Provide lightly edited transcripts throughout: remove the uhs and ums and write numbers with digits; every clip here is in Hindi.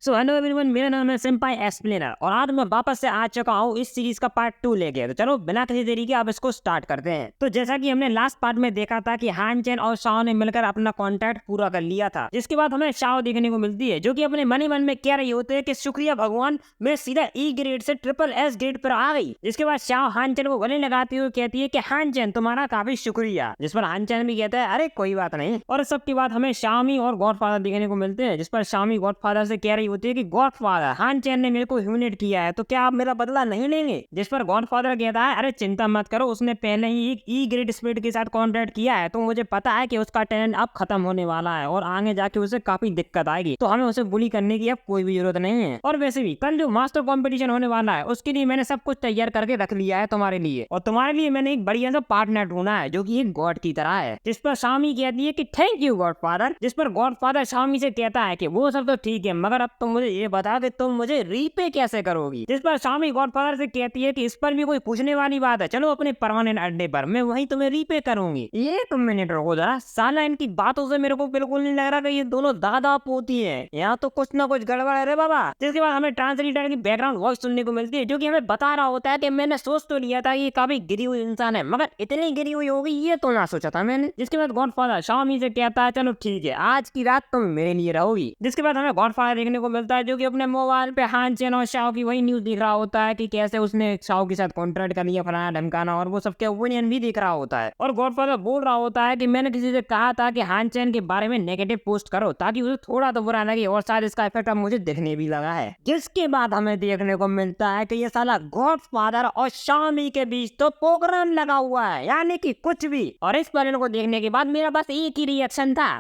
सो हेलो एवरीवन, मेरा नाम है सिंपाई एक्सप्लेनर और आज मैं वापस से आ चुका हूँ इस सीरीज का पार्ट 2 लेके। तो चलो बिना किसी देरी के अब इसको स्टार्ट करते हैं। तो जैसा कि हमने लास्ट पार्ट में देखा था कि हान चैन और शाओ ने मिलकर अपना कॉन्ट्रैक्ट पूरा कर लिया था, जिसके बाद हमें शाओ देखने को मिलती है जो कि अपने मन ही मन में कह रही होती है कि शुक्रिया भगवान, मैं सीधा ई ग्रेड से ट्रिपल एस ग्रेड पर आ गई। जिसके बाद शाओ हान चैन को गले लगाती हुई कहती है कि हान चैन तुम्हारा काफी शुक्रिया, जिस पर हान चैन भी कहता है अरे कोई बात नहीं। और इस सब के बाद हमें शाओमी और गॉडफादर देखने को मिलते हैं, जिस पर शाओमी गॉडफादर से कह रही होती है कि गॉडफादर हान चैन ने मेरे को ह्यूमिलेट किया है तो क्या आप मेरा बदला नहीं लेंगे। जिस पर गॉडफादर कहता है अरे चिंता मत करो, उसने पहले ही एक ई ग्रेड स्पिरिट के साथ कॉन्ट्रैक्ट किया है तो मुझे पता है कि उसका टैलेंट अब खत्म होने वाला है और आगे जाके उसे काफी दिक्कत आएगी, तो हमें उसे बुली करने की अब कोई भी जरूरत नहीं है। और वैसे भी कल जो मास्टर कॉम्पिटिशन होने वाला है उसके लिए मैंने सब कुछ तैयार करके रख लिया है तुम्हारे लिए, और तुम्हारे लिए मैंने एक बढ़िया सा पार्टनर ढूंढा है जो कि एक गॉड की तरह है। जिस पर शामी कहती है कि थैंक यू गॉडफादर। जिस पर गॉडफादर शामी से कहता है कि वो सब तो ठीक है, मगर अब तुम मुझे ये बता दे तुम मुझे रीपे कैसे करोगी। जिस पर शामी गॉडफादर से कहती है कि इस पर भी कोई पूछने वाली बात है, चलो अपने परमानेंट अड्डे पर, मैं वहीं तुम्हें रीपे करूंगी। ये तुम मिनट रुको जरा, साला इनकी बातों से मेरे को बिल्कुल नहीं लग रहा कि ये दोनों दादा पोती है, यहाँ तो कुछ ना कुछ गड़बड़ है रे बाबा। जिसके बाद हमें ट्रांसलेटर की बैकग्राउंड वॉइस सुनने को मिलती है जो कि हमें बता रहा होता है कि मैंने सोच तो लिया था ये काफी गिरी हुई इंसान है, मगर इतनी गिरी हुई होगी ये तो ना सोचा था मैंने। जिसके बाद गॉडफादर शामी से कहता है चलो ठीक है, आज की रात तुम मेरे लिए रहोगी। जिसके बाद हमें गॉडफादर देखने को मिलता है जो कि अपने मोबाइल पे हान चैन और शाओ की वही न्यूज दिख रहा होता है कि कैसे उसने शाओ के साथ कॉन्ट्रैक्ट कर लिया, फलाना ढमकाना, और वो सबके ओपिनियन भी दिख रहा होता है। और गॉडफादर बोल रहा होता है कि मैंने किसी से कहा था कि हान चैन के बारे में नेगेटिव पोस्ट करो ताकि उसे थोड़ा तो बुरा लगे, और शायद इसका इफेक्ट अब मुझे दिखने भी लगा है। जिसके बाद हमें देखने को मिलता है कि ये साला गॉडफादर और शामी के बीच तो प्रोग्राम लगा हुआ है, यानी कि कुछ भी। और इस पर इनको देखने के बाद मेरा बस एक ही रिएक्शन था,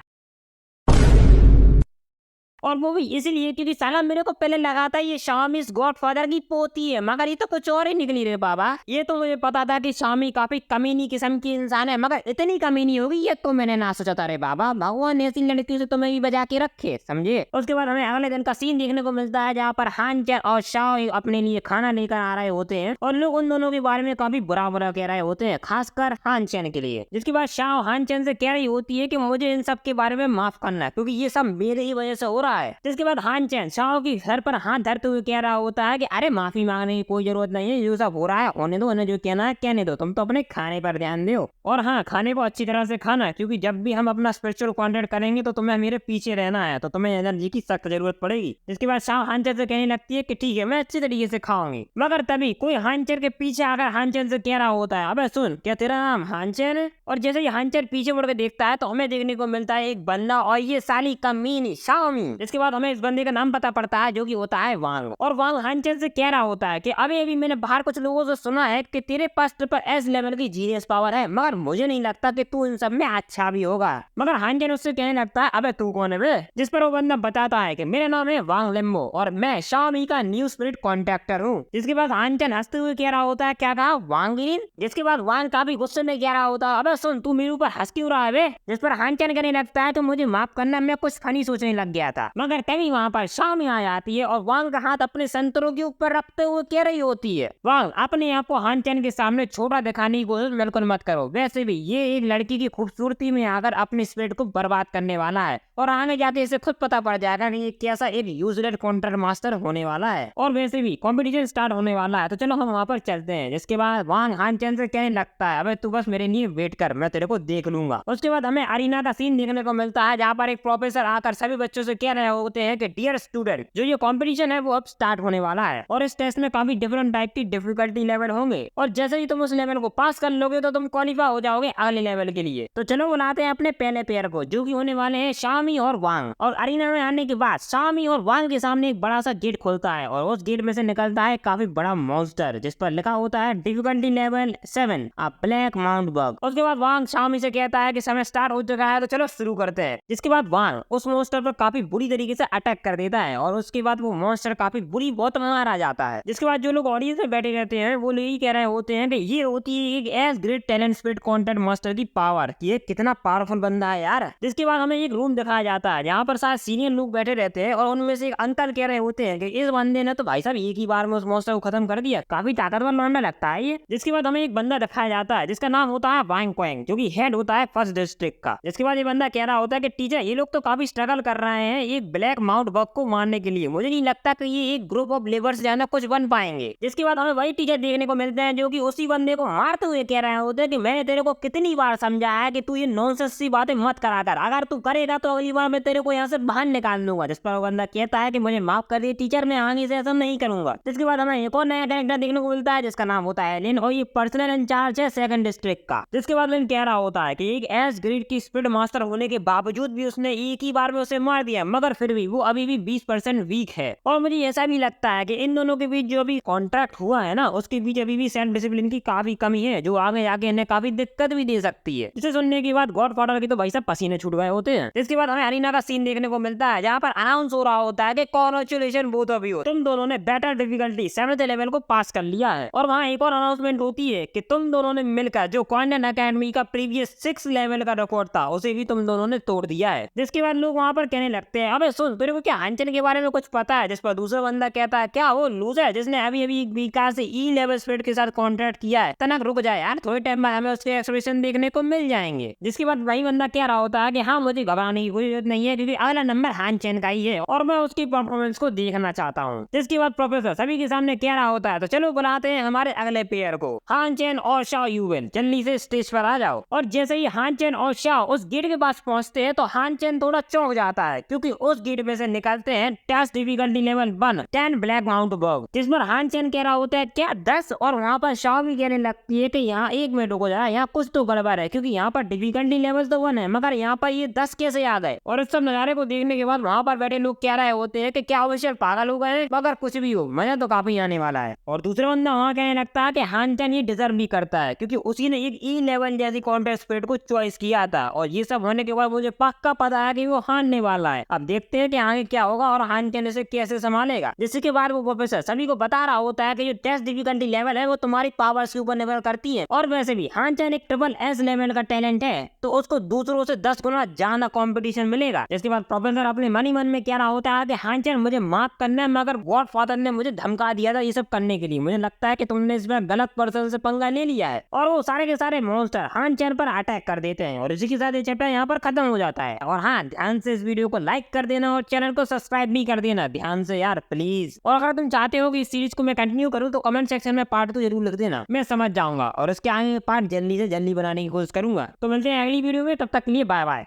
और वो भी इसलिए क्योंकि साला मेरे को पहले लगा था ये शामी इस गॉडफादर की पोती है, मगर ये तो कुछ और ही निकली रे बाबा। ये तो मुझे पता था कि शामी काफी कमीनी किस्म की इंसान है, मगर इतनी कमीनी होगी ये तो मैंने ना सोचा था रे बाबा। भगवान ऐसी लड़कियों से तुम्हें भी बजा के रखे, समझे। उसके बाद हमें अगले दिन का सीन देखने को मिलता है जहाँ पर हान चैन और शाओ अपने लिए खाना लेकर आ रहे होते हैं और लोग उन दोनों के बारे में काफी बुरा बुरा कह रहे होते हैं, खासकर हान चैन के लिए। जिसके बाद शाओ हान चैन से कह रही होती है कि मुझे इन सब के बारे में माफ करना है क्योंकि ये सब मेरे ही वजह से हो रहा है। जिसके बाद हान चैन शाओ की सर पर हाथ धरते हुए कह रहा होता है कि अरे माफी मांगने की कोई जरूरत नहीं है, जो सब हो रहा है होने दो, उन्हें जो कहना है कहने दो, तुम तो अपने खाने पर ध्यान दो। और हाँ, खाने को अच्छी तरह से खाना, क्योंकि जब भी हम अपना स्पिरिचुअल कॉन्टेंट करेंगे तो तुम्हें मेरे पीछे रहना है, तो तुम्हें एनर्जी की सख्त जरूरत पड़ेगी। जिसके बाद शाओ हान चैन से कहने लगती है कि ठीक है मैं अच्छी तरीके से खाऊंगी, मगर तभी कोई हान चैन के पीछे आकर हान चैन से कह रहा होता है अबे सुन, क्या तेरा नाम हान चैन है। और जैसे ही हान चैन पीछे मुड़ के देखता है तो हमें देखने को मिलता है एक बंदा, और ये साली कमीनी शाओमी। जिसके बाद हमें इस बंदे का नाम पता पड़ता है जो कि होता है वांग। और वांग हान चैन से कह रहा होता है कि अभी मैंने बाहर कुछ लोगों से सुना है कि तेरे पास ट्रिपल एस लेवल की जीनियस पावर है, मगर मुझे नहीं लगता कि तू इन सब में अच्छा भी होगा। मगर हान चैन उससे कहने लगता है अबे तू कौन है बे। जिस पर वो बंदा बताता है कि मेरा नाम है वांग लिम्बो और मैं शाओमी का न्यू स्पिरिट कॉन्ट्रैक्टर हूँ। जिसके बाद हान चैन हंसते हुए कह रहा होता है क्या कहा वांगिन। जिसके बाद वांग काफी गुस्से में कह रहा होता है अबे सुन, तू मेरे ऊपर हंस क्यों रहा है बे। जिस पर हान चैन कहने लगता है तो मुझे माफ करना, मैं कुछ फनी सोचने लग गया था। मगर तभी वहाँ पर शाओमी आ जाती है और वांग का हाथ अपने संतरों के ऊपर रखते हुए कह रही होती है वांग अपने आप को हान चैन के सामने छोटा दिखाने की कोशिश बिल्कुल मत करो, वैसे भी ये एक लड़की की खूबसूरती में आकर अपने स्पिरिट को बर्बाद करने वाला है और आगे जाके इसे खुद पता पड़ जाएगा कि ये कैसा एक यूजलेस कॉन्ट्रैक्ट मास्टर होने वाला है, और वैसे भी कंपटीशन स्टार्ट होने वाला है, तो चलो हम वहाँ पर चलते हैं। जिसके बाद वांग हान चैन से कहने लगता है अबे तू बस मेरे लिए वेट कर, मैं तेरे को देख लूंगा। उसके बाद हमें अरीना का सीन देखने को मिलता है जहाँ पर एक प्रोफेसर आकर सभी बच्चों से कह रहे होते हैं कि डियर स्टूडेंट, जो ये कॉम्पिटिशन है वो अब स्टार्ट होने वाला है और इस टेस्ट में काफी डिफरेंट टाइप की डिफिकल्टी लेवल होंगे, और जैसे ही तुम उस लेवल को पास कर लोगे तो तुम क्वालिफाई हो जाओगे अगले लेवल के लिए। तो चलो बुलाते हैं अपने पहले पेयर को जो कि होने वाले हैं शामी और वांग। और अरीना में आने के बाद शामी और वांग के सामने एक बड़ा सा गेट खुलता है और उस गेट में से निकलता है काफी बड़ा मॉन्स्टर जिस पर लिखा होता है डिफिकल्टी लेवल 7 अ ब्लैक माउंट बग। उसके बाद वांग शामी से कहता है कि समय स्टार्ट हो चुका है तो चलो शुरू करते हैं। जिसके बाद वांग उस मॉन्स्टर पर काफी बुरी तरीके से अटैक कर देता है और उसके बाद वो मॉन्स्टर काफी बुरी बहुत मारा जाता है। जिसके बाद जो लोग ऑडियंस में बैठे रहते हैं वो यही कह रहे होते हैं कि ये होती है एक S great talent spirit content master की पावर, ये कितना पावरफुल बंदा है यार। जिसके बाद हमें एक रूम दिखाया जाता है जहाँ पर सारे सीनियर लोग बैठे रहते हैं और उनमें से एक अंकल कह रहे होते हैं कि इस बंदे ने तो भाई साहब एक ही बार में उस मॉन्स्टर को खत्म कर दिया, काफी ताकतवर लौंडा लगता है ये। जिसके बाद हमें एक बंदा दिखाया जाता है जिसका नाम होता है वांग क्वेंग जो कि हेड होता है फर्स्ट डिस्ट्रिक्ट का। जिसके बाद ये बंदा कह रहा होता है कि टीचर ये लोग तो काफी स्ट्रगल कर रहे हैं, एक ब्लैक माउंट बग को मारने के लिए। मुझे नहीं लगता कि ये एक ग्रुप ऑफ लेबर्स जाना कुछ बन पाएंगे। जिसके बाद हमें वही टीचर देखने को मिलते हैं जो कि उसी बंदे को मारते हुए कह रहे होते हैं कि मैंने तेरे को कितनी बार समझाया है कि तू ये नॉनसेंस सी बातें मत करा कर, अगर तू करेगा तो अगली बार मैं तेरे को यहाँ से बाहर निकाल दूंगा। जिस पर वो बंदा कहता है कि मुझे माफ कर दिए टीचर, मैं आगे से ऐसा नहीं करूंगा। जिसके बाद हमें एक और नया कैरेक्टर देखने को मिलता है जिसका नाम होता है लिन, और ये पर्सनल इंचार्ज है सेकंड डिस्ट्रिक्ट का। जिसके बाद लिन कह रहा होता है कि एक एस ग्रेड की स्पीड मास्टर होने के बावजूद भी उसने एक ही बार में उसे मार दिया, मगर फिर भी वो अभी भी 20% वीक है। और मुझे ऐसा भी लगता है कि इन दोनों के बीच जो अभी कॉन्ट्रैक्ट हुआ है ना, उसके बीच अभी भी सेल्फ डिसिप्लिन की काफी कमी है, जो आगे जाके इन्हें काफी दिक्कत भी दे सकती है। जिसे सुनने के बाद गॉडफादर की तो भाई सब पसीने छूट गए होते हैं। इसके बाद हमें अरीना का सीन देखने को मिलता है जहाँ पर अनाउंस हो रहा होता है कि कांग्रेचुलेशन बोथ ऑफ यू, तुम दोनों ने बेटर डिफिकल्टी 7th लेवल को पास कर लिया है। और वहाँ एक और अनाउंसमेंट होती है कि तुम दोनों ने मिलकर जो क्वांटम एकेडमी का प्रीवियस 6 लेवल का रिकॉर्ड था उसे भी तुम दोनों ने तोड़ दिया है। जिसके बाद लोग वहाँ पर कहने लगते हैं अबे सुन, तेरे को क्या हानचन के बारे में कुछ पता है? जिस पर दूसरा बंदा कहता है क्या वो लूजर जिसने अभी अभी विकास से ई लेवल स्पीड के साथ कॉन्ट्रैक्ट किया है, तनक रुक जाए यार, थोड़े टाइम में हमें उसके एक्सप्रेशन देखने को मिल जाएंगे। जिसके बाद वही बंदा कह रहा होता है कि हाँ मुझे घबराने की कोई जरूरत नहीं है क्योंकि अगला नंबर हानचन का ही है और मैं उसकी परफॉर्मेंस को देखना चाहता हूँ। जिसके बाद प्रोफेसर सभी के सामने कह रहा होता है तो चलो बुलाते हैं हमारे अगले पेयर को, हानचन और शाओ यूवेन, जल्दी से स्टेज पर आ जाओ। और जैसे ही हानचन और शाओ उस गेट के पास पहुंचते हैं तो हानचन थोड़ा चौंक जाता है क्योंकि उस गेट में से निकलते हैं टेस्ट डिफिकल्टी लेवल 1 10 ब्लैक माउंट बग। जिस पर हानचन कह रहा होता है क्या 10, और वहाँ पर शाओ भी कहने लगती है कि यहाँ 1 मिनट रुको जरा, यहाँ कुछ तो गड़बड़ है क्योंकि यहाँ पर डिफिकल्टी लेवल तो 1 है मगर यहाँ पर ये 10 कैसे आ गए। और इस सब नजारे को देखने के बाद वहाँ पर बैठे लोग कह रहे होते हैं कि क्या अवश्य पागल हो गए, मगर कुछ भी हो मजा तो काफी आने वाला है। और दूसरा बंदा वहाँ कहने लगता है कि हानचन ये डिजर्व भी करता है क्योंकि उसी ने एक ई लेवल जैसी कॉन्टेस्ट स्पीड को चॉइस किया था, और ये सब होने के बाद मुझे पक्का पता है कि वो हारने वाला है। अब देखते हैं कि आगे क्या होगा और हानचन इसे कैसे संभालेगा। जिसके बाद वो प्रोफेसर सभी को बता रहा होता है कि जो टेस्ट डिफिकल्टी लेवल है वो तुम्हारी पावर्स के ऊपर निर्भर करती है, और वैसे भी हानचन एक ट्रिपल एस लेवल का टैलेंट है तो उसको दूसरों से 10 गुना ज्यादा कंपटीशन मिलेगा। जिसके बाद प्रोफेसर अपने मन ही मन में कह रहा होता है कि हानचन मुझे माफ करना है, मगर गॉडफादर ने मुझे धमका दिया था ये सब करने के लिए, मुझे लगता है कि तुमने इसमें गलत पर्सन से पंगा ले लिया है। और वो सारे के सारे मॉन्स्टर हानचन पर अटैक कर देते हैं और इसी के साथ ये चैप्टर यहाँ पर खत्म हो जाता है। और हाँ, ध्यान से इस वीडियो को लाइक कर देना और चैनल को सब्सक्राइब भी कर देना ध्यान से यार प्लीज। और अगर तुम चाहते हो कि इस सीरीज को मैं कंटिन्यू करूँ तो कमेंट सेक्शन में पार्ट 2 जरूर लिख देना, मैं समझ जाऊंगा और इसके आगे पार्ट जल्दी से जल्दी बनाने की कोशिश करूंगा। तो मिलते हैं अगली वीडियो में, तब तक के लिए बाय बाय।